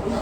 Hey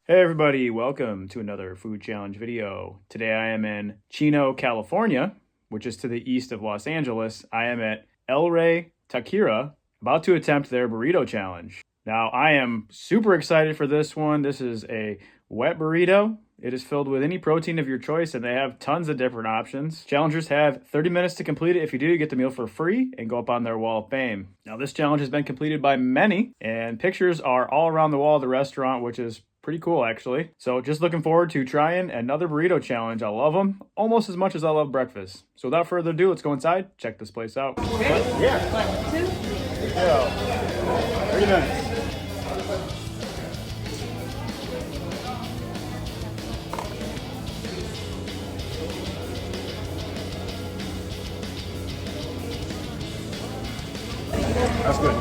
everybody, welcome to another food challenge video. Today I am in Chino, California, which is to the east of Los Angeles. I am at El Rey Taqueria, about to attempt their burrito challenge. Now I am super excited for this one. This is a wet burrito. It is filled with any protein of your choice and they have tons of different options. Challengers have 30 minutes to complete it. If you do, you get the meal for free and go up on their wall of fame. Now this challenge has been completed by many and pictures are all around the wall of the restaurant, which is pretty cool actually. So just looking forward to trying another burrito challenge. I love them almost as much as I love breakfast. So without further ado, let's go inside, check this place out. Ready? Yeah. 1, 2. Go. 3 minutes. That's good.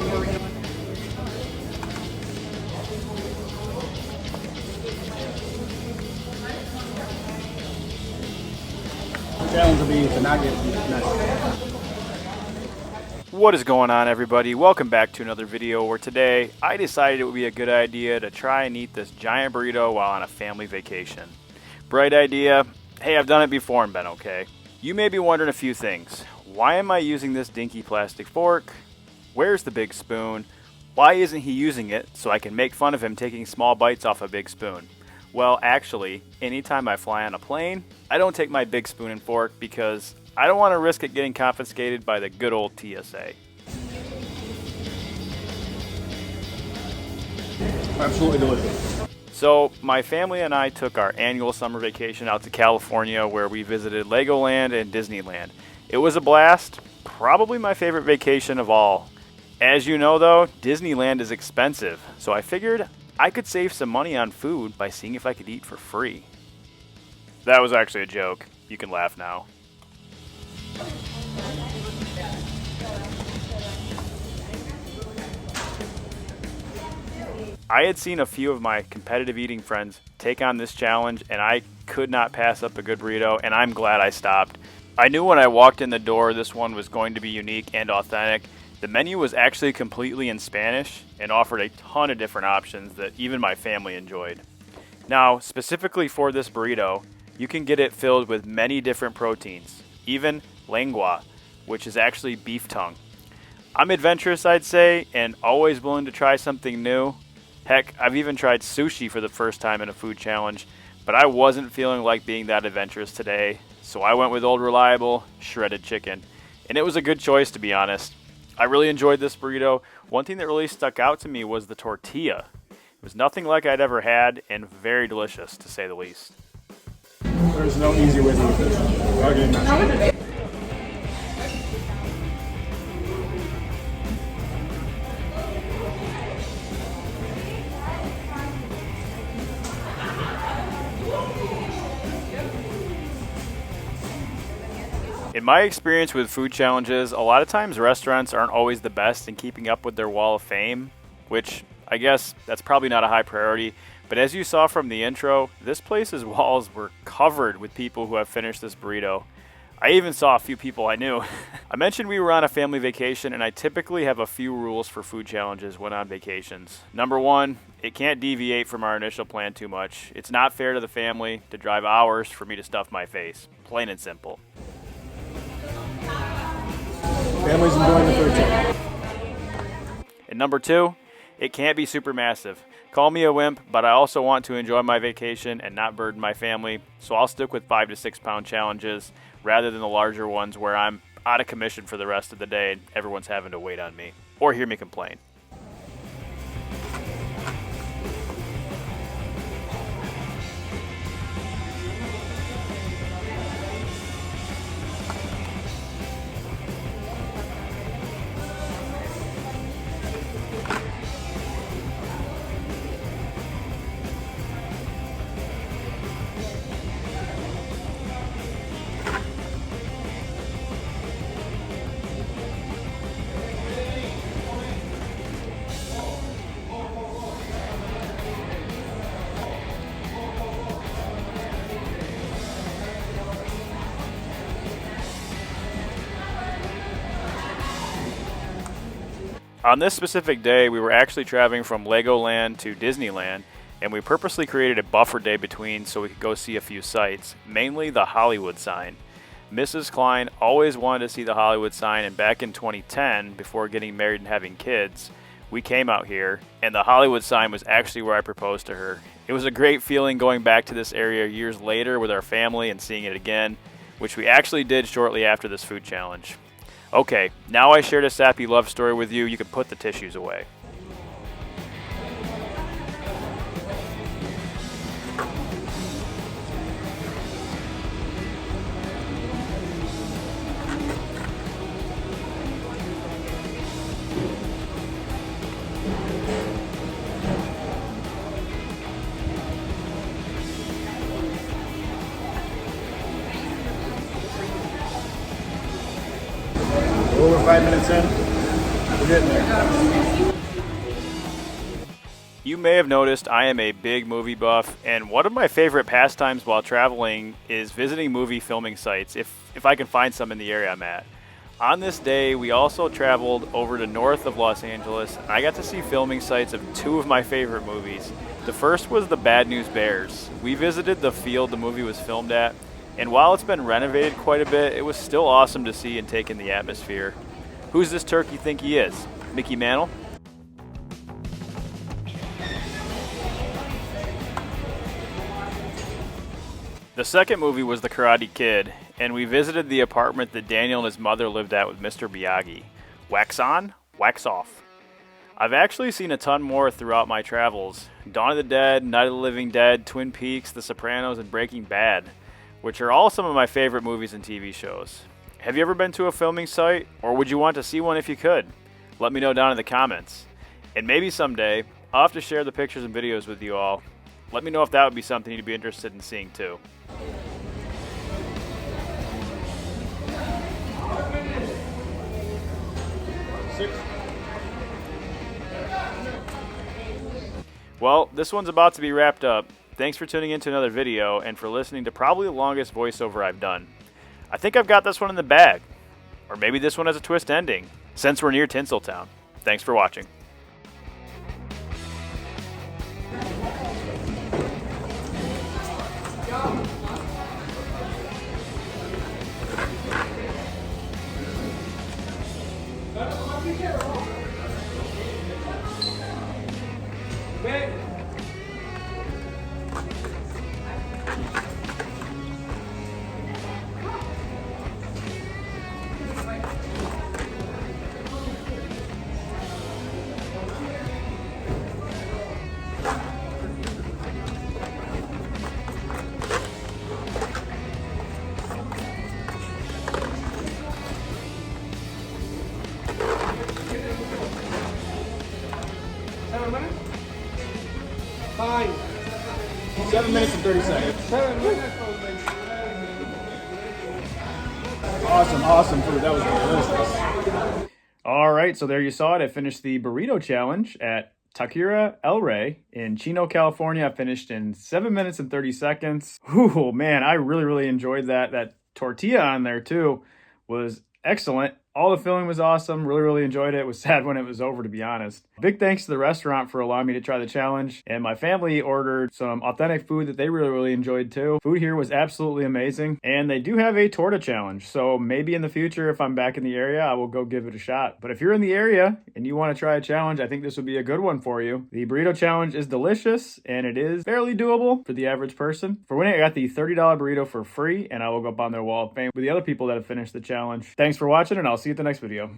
Challenge will be to not get messy. What is going on, everybody? Welcome back to another video where today I decided it would be a good idea to try and eat this giant burrito while on a family vacation. Bright idea. Hey, I've done it before and been okay. You may be wondering a few things. Why am I using this dinky plastic fork? Where's the big spoon? Why isn't he using it so I can make fun of him taking small bites off a big spoon? Well, actually, anytime I fly on a plane, I don't take my big spoon and fork because I don't want to risk it getting confiscated by the good old TSA. Absolutely delicious. So, my family and I took our annual summer vacation out to California where we visited Legoland and Disneyland. It was a blast, probably my favorite vacation of all. As you know though, Disneyland is expensive, so I figured I could save some money on food by seeing if I could eat for free. That was actually a joke. You can laugh now. I had seen a few of my competitive eating friends take on this challenge and I could not pass up a good burrito, and I'm glad I stopped. I knew when I walked in the door this one was going to be unique and authentic. The menu was actually completely in Spanish and offered a ton of different options that even my family enjoyed. Now, specifically for this burrito, you can get it filled with many different proteins, even lengua, which is actually beef tongue. I'm adventurous, I'd say, and always willing to try something new. Heck, I've even tried sushi for the first time in a food challenge, but I wasn't feeling like being that adventurous today, so I went with old reliable shredded chicken. And it was a good choice, to be honest. I really enjoyed this burrito. One thing that really stuck out to me was the tortilla. It was nothing like I'd ever had and very delicious, to say the least. There's no easy way to eat this. Okay, In my experience with food challenges, a lot of times restaurants aren't always the best in keeping up with their wall of fame, which I guess that's probably not a high priority. But as you saw from the intro, this place's walls were covered with people who have finished this burrito. I even saw a few people I knew. I mentioned we were on a family vacation, and I typically have a few rules for food challenges when on vacations. Number one, it can't deviate from our initial plan too much. It's not fair to the family to drive hours for me to stuff my face. Plain and simple. Family's enjoying the food challenge. And number two, it can't be super massive. Call me a wimp, but I also want to enjoy my vacation and not burden my family, so I'll stick with 5 to 6 pound challenges rather than the larger ones where I'm out of commission for the rest of the day and everyone's having to wait on me or hear me complain. On this specific day, we were actually traveling from Legoland to Disneyland, and we purposely created a buffer day between so we could go see a few sights, mainly the Hollywood sign. Mrs. Klein always wanted to see the Hollywood sign, and back in 2010, before getting married and having kids, we came out here, and the Hollywood sign was actually where I proposed to her. It was a great feeling going back to this area years later with our family and seeing it again, which we actually did shortly after this food challenge. Okay, now I shared a sappy love story with you, you can put the tissues away. Over 5 minutes in. We're getting there. You may have noticed I am a big movie buff, and one of my favorite pastimes while traveling is visiting movie filming sites, if I can find some in the area I'm at. On this day, we also traveled over to north of Los Angeles, and I got to see filming sites of two of my favorite movies. The first was The Bad News Bears. We visited the field the movie was filmed at, and while it's been renovated quite a bit, it was still awesome to see and take in the atmosphere. Who's this turkey think he is? Mickey Mantle? The second movie was The Karate Kid, and we visited the apartment that Daniel and his mother lived at with Mr. Miyagi. Wax on, wax off. I've actually seen a ton more throughout my travels. Dawn of the Dead, Night of the Living Dead, Twin Peaks, The Sopranos, and Breaking Bad, which are all some of my favorite movies and TV shows. Have you ever been to a filming site, or would you want to see one if you could? Let me know down in the comments. And maybe someday, I'll have to share the pictures and videos with you all. Let me know if that would be something you'd be interested in seeing too. Well, this one's about to be wrapped up. Thanks for tuning in to another video and for listening to probably the longest voiceover I've done. I think I've got this one in the bag. Or maybe this one has a twist ending, since we're near Tinseltown. Thanks for watching. Fine. 7 minutes and 30 seconds. 7 minutes. Awesome food. That was delicious. All right, so there you saw it. I finished the burrito challenge at Taqueria El Rey in Chino, California. I finished in 7 minutes and 30 seconds. Ooh, man, I really enjoyed that. That tortilla on there too was excellent. All the filming was awesome. Really enjoyed it. It was sad when it was over, to be honest. Big thanks to the restaurant for allowing me to try the challenge. And my family ordered some authentic food that they really enjoyed too. Food here was absolutely amazing. And they do have a torta challenge. So maybe in the future, if I'm back in the area, I will go give it a shot. But if you're in the area and you want to try a challenge, I think this would be a good one for you. The burrito challenge is delicious and it is fairly doable for the average person. For winning, I got the $30 burrito for free, and I will go up on their wall of fame with the other people that have finished the challenge. Thanks for watching, and I'll see you at the next video.